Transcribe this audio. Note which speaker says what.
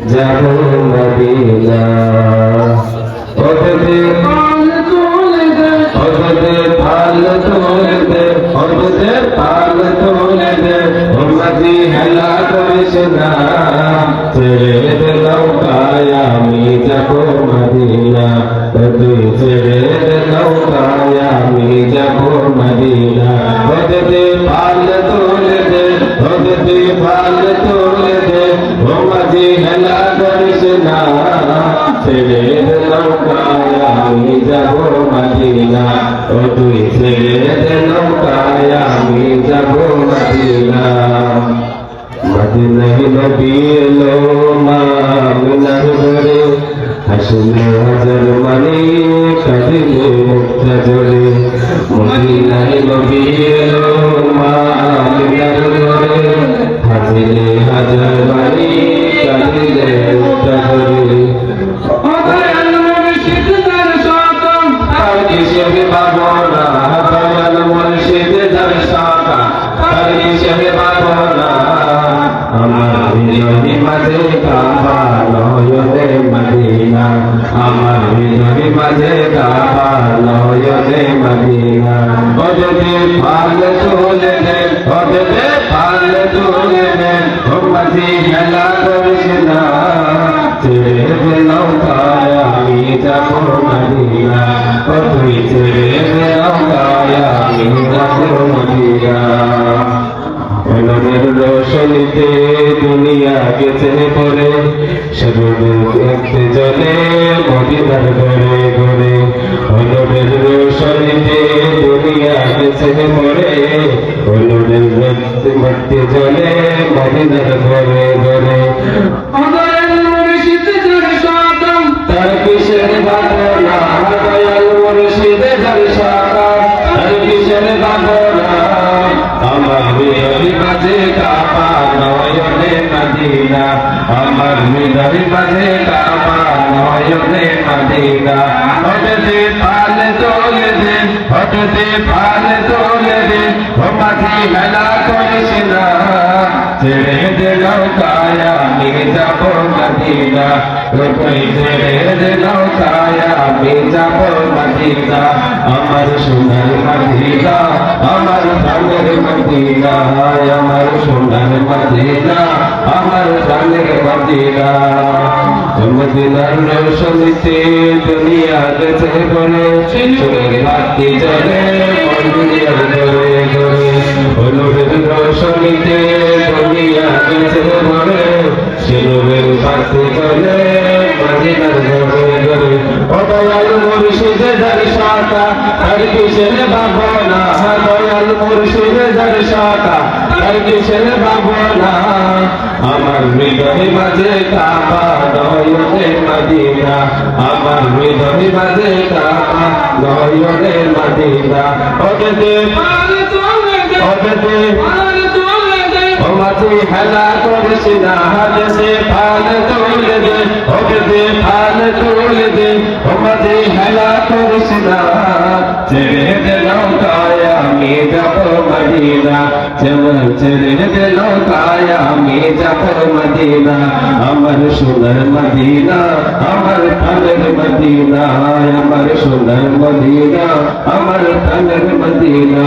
Speaker 1: যাব মদিনা ওঠতে পাল তুলে দে ওঠতে পাল তুলে দে ওঠতে পাল তুলে দে উম্মতি হেলা করিস না ছেড়ে দে নৌকায় আমি যাব মদিনা তুই ছেড়ে দে নৌকায় আমি যাব মদিনা ওঠতে পাল তুলে দে ওঠতে পাল তুলে দে উম্মতি হেলা করিস না ছেড়ে দে নৌকায় আমি যাব মদিনা ও তুই ছেড়ে দে নৌকায় আমি যাব মদিনা মদিনায় নবী এলো মা আমিনার ঘরে হাসিলে হাজার মানি কাঁদিলে মুক্তা জলে মদিনায় নবী এলো মা আমিনার ঘরে হাসিলে হাজার মানি কাঁদিলে মুক্তা জলে হিসেবে পাবো না দয়াল মুর্শিদ যার শাখা তার হিসেবে পাবো না আমার হৃদয় মাঝে কাবা নয়নে মদিনা আমার হৃদয় মাঝে কাবা নয়নে মদিনা ওদেরকে পাল তুলে দে ওদেরকে পাল তুলে দে উম্মতি হেলা করিস না ছেড়ে দে নৌকায় আমি যাব মদিনা ও তুই ছেড়ে দে নৌকায় আমি যাব মদিনা নূরের রোশনীতে দুনিয়া গেছে পরে শুধু দেখতে চলে মদিনার ঘরে ঘরে নূরের রোশনীতে দুনিয়া গেছে পরে নূরের দেখতে চলে মদিনার ঘরে ঘরে তার কিসের বাঁধনা দয়াল মুর্শিদ যার শাখা তার কিসের বাঁধনা আমার হৃদয় মাঝে কাবা নয়নে মদিনা আমার হৃদয় মাঝে কাবা নয়নে মদিনা হঠাতে পাল তোলে দে হঠাতে পাল তোলে দে ও মাঝি হেলা করিস না ছেড়ে দে নৌকায় আমি যাব মদিনা তুই ছেড়ে দে নৌকায় আমি যাব মদিনা আমার সোনার মদিনা আমার প্রাণের মদিনা আমার সোনার মদিনা আমার প্রাণের মদিনা মদিনার রোশনীতে দুনিয়া গেছে পরে চোখের বাতি জ্বলে মদিনার ঘরে ঘরে নূরের রোশনীতে দুনিয়া গেছে পরে নূরের বাতি জ্বলে মদিনার ঘরে ঘরে ও দয়াল মুর্শিদ যার শাখা তার কিসের ভাবনা দয়াল মুর্শিদ যার শাখা তার কিসের ভাবনা আমার হৃদয় মাঝে কাবা নয়নে মদিনা আমার হৃদয় মাঝে কাবা নয়নে মদিনা ওদেরকে পাল তুলে দে ওদেরকে পাল তুলে দে ও মাঝি হেলা করিস না হাজে পাল তুলে দে ওদেরকে পাল তুলে দে ও মাঝি হেলা করিস না ছেড়ে দে নৌকায় আমি যাব মদিনা ছেড়ে দে নৌকায় আমি যাব মদিনা আমার সোনার মদিনা আমার প্রাণের মদিনা আমার সোনার মদিনা আমার প্রাণের মদিনা